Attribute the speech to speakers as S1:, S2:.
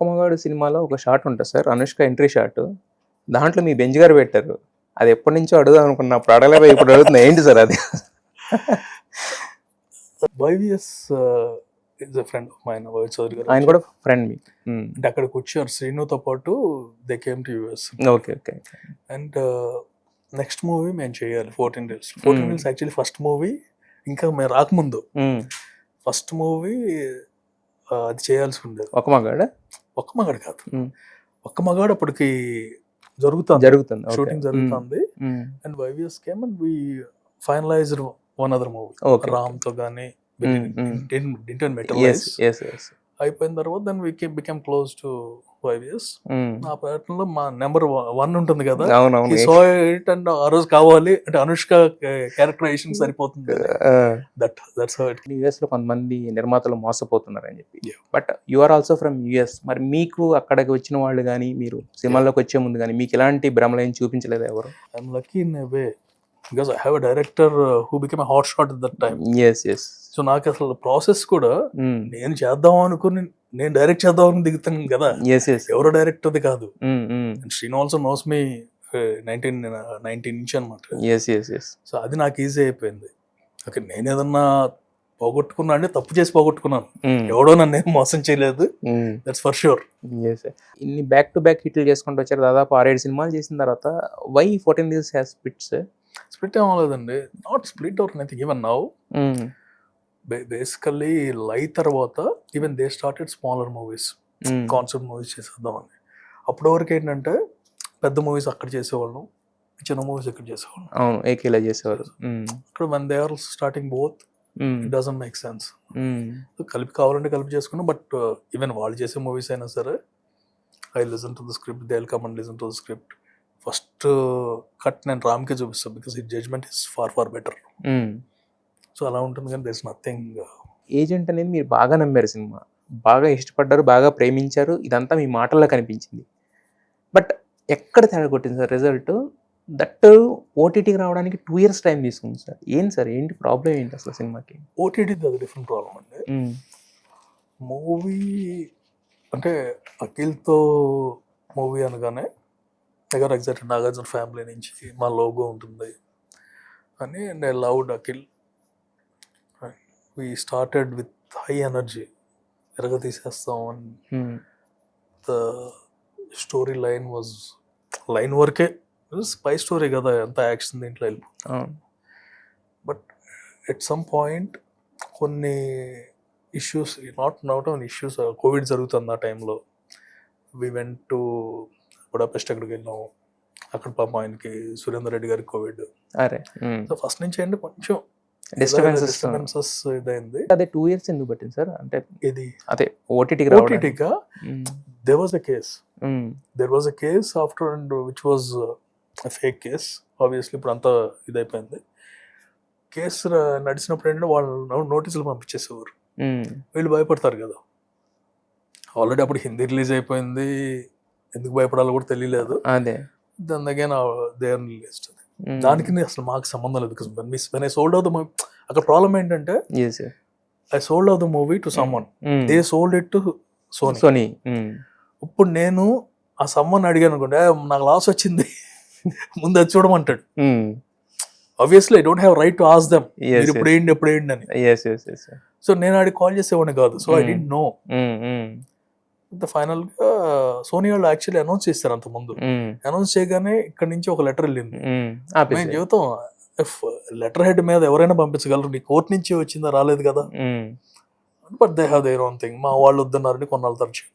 S1: మగాడు' సినిమాలో ఒక షాట్ ఉంటది సార్. Anushka entry shot. దాంట్లో మీ బెంజ్ గారు పెట్టారు. అది ఎప్పటినుంచో అడుగుదాం అనుకున్నా. అప్పుడు అడగలేకపోయి ఇప్పుడు అడుగుతున్నా. ఏంటి సార్ అది?
S2: YVS is a friend of mine. YV Chowdary గారు
S1: ఆయన కూడా ఫ్రెండ్ మీకు.
S2: అంటే అక్కడికి వచ్చారు శ్రీనుతో పాటు. They came to US.
S1: Okay. Okay.
S2: And next movie మేము చేయాలి 14 Days. 14 Days actually first movie ఇంకా మేము రాకముందు ఫస్ట్ మూవీ అది చేయాల్సి ఉండేది.
S1: ఒక మగాడా?
S2: ఒక్క మగాడు కాదు, ఒక్క మగాడు అప్పటికి జరుగుతుంది షూటింగ్ జరుగుతుంది. And YVS came and we finalized one other movie Ram తో గానీ అయిపోయిన తర్వాత then we become close to YVS. ఆ ప్రయత్నంలో మా నెంబర్ 1 ఉంటుంది కదా, ఈ సో ఇట్ అండ్ ఆ రోజు కావాలి అంటే అనుష్క క్యారెక్టరైజేషన్ సరిపోతుంది. That's how it.
S1: యుఎస్ లో కొంతమంది నిర్మాతలు మోసపోతున్నారు అని చెప్పి. But you are also from US. మరి మీకు అక్కడికి వచ్చిన వాళ్ళు కానీ మీరు సినిమాల్లోకి వచ్చే ముందు కానీ మీకు ఎలాంటి భ్రమలు ఏం చూపించలేదు ఎవరు?
S2: I'm lucky in a way because I have a director who become a hot shot at that time. So నాకు అసలు ప్రాసెస్ కూడా నేను చేద్దాం అనుకుని నేను డైరెక్ట్ చేద్దాం అని దిగుతాను కదా, ఎవరో డైరెక్టర్ది కాదు. శ్రీను ఆల్సో నోస్ మీ 19 నుంచి అనమాట. సో అది నాకు ఈజీ అయిపోయింది. ఓకే, నేను ఏదన్నా పోగొట్టుకున్నా అంటే తప్పు చేసి పోగొట్టుకున్నాను, ఎవడో నన్ను ఏం మోసం చేయలేదు. That's for sure.
S1: ఇన్ని బ్యాక్ టు బ్యాక్ హిట్లు చేసుకుంటూ వచ్చారు. దాదాపు 6-7 సినిమాలు చేసిన తర్వాత why 14 Days has splits?
S2: Split ఏమలేదండి, not split out nothing. Even now basically లై తర్వాత even they started smaller movies, concept movies చేసేద్దామని. అప్పటి వరకు ఏంటంటే పెద్ద మూవీస్ అక్కడ చేసేవాళ్ళం, చిన్న మూవీస్ ఇక్కడ చేసేవాళ్ళం.
S1: అవును, ఏకేలా చేసేవారు.
S2: ఇక్కడ one they are starting both it doesn't make sense. కలిపి కావాలంటే కలిపి చేసుకున్నాం. బట్ ఈవెన్ వాళ్ళు చేసే మూవీస్ అయినా సరే I listen to the script, they will come and listen to the script. First cut నేను రామ్కే చూపిస్తాను because his judgement is far better. So అలా ఉంటుంది. కానీ దేర్ ఇస్ నథింగ్.
S1: ఏజెంట్ అనేది మీరు బాగా నమ్మారు, సినిమా బాగా ఇష్టపడ్డారు, బాగా ప్రేమించారు. ఇదంతా మీ మాటల్లో కనిపించింది. బట్ ఎక్కడ తేడా కొట్టింది సార్ రిజల్ట్? దట్ ఓటీటీకి రావడానికి 2 years టైం తీసుకుంది సార్. ఏంటి ప్రాబ్లం ఏంటి అసలు సినిమాకి?
S2: ఓటీటీ అది డిఫరెంట్ ప్రాబ్లం అండి. మూవీ అంటే అఖిల్తో మూవీ అనగానే దగ్గర ఎగ్జాక్ట్ నాగార్జున ఫ్యామిలీ నుంచి మా లోగో ఉంటుంది అని. And I loved Akhil. we started with high energy, ఎరగ తీసేస్తాం అని. The story line was line వరకే, స్పై స్టోరీ కదా, ఎంత యాక్షన్ దీంట్లో వెళ్ళిపోతుంది. బట్ ఎట్ సమ్ పాయింట్ కొన్ని issues, not own issues, Covid జరుగుతుంది ఆ టైంలో. వి వెంట్ టు బుడాపెస్ట్, అక్కడికి వెళ్ళాము. అక్కడ పాప ఆయనకి సురేందర్ రెడ్డి గారికి కోవిడ్. సో ఫస్ట్ నుంచి ఏంటి కొంచెం డిస్టర్బెన్సెస్ ఇదైంది.
S1: అదే 2 years ఎందుకు పట్టింది సార్? అంటే
S2: ఇది
S1: అదే ఓటీటీగా
S2: there was a case after and which was a fake case. obviously ఇప్పుడు అంతా ఇదైపోయింది. కేసు నడిచినప్పుడు ఏంటంటే వాళ్ళు నోటీసులు పంపించేసేవారు. వీళ్ళు భయపడతారు కదా, ఆల్రెడీ అప్పుడు హిందీ రిలీజ్ అయిపోయింది, ఎందుకు భయపడాలో కూడా తెలియలేదు. దాని దగ్గర దే ఆర్ రిలీజ్డ్. దానికి అసలు మాకు సంబంధం లేదు. Because when I sold out the movie, అక్కడ ప్రాబ్లం ఏంటంటే I sold out the movie to someone, they sold it to Sony. ఇప్పుడు నేను ఆ సమ్మన్ అడిగాను అనుకోండి, నాకు లాస్ వచ్చింది ముందు అది చూడమంటాడు. Obviously I don't have right to ask them మీరు ఎప్పుడు ఏంటి అని. సో నేను ఆడికి కాల్ చేసేవాడిని కాదు. So I didn't know. Final గా సోనీ వాళ్ళు యాక్చువల్లీ అనౌన్స్ చేస్తారు. అంత ముందు అనౌన్స్ చేయగానే ఇక్కడ నుంచి ఒక లెటర్ వెళ్ళింది. మేము చెబుతాం, లెటర్ హెడ్ మీద ఎవరైనా పంపించగలరు, నీ కోర్టు నుంచి వచ్చిందా, రాలేదు కదా. But they have their own thing. మా వాళ్ళు వద్దన్నారని కొన్నాళ్ళ తరచు.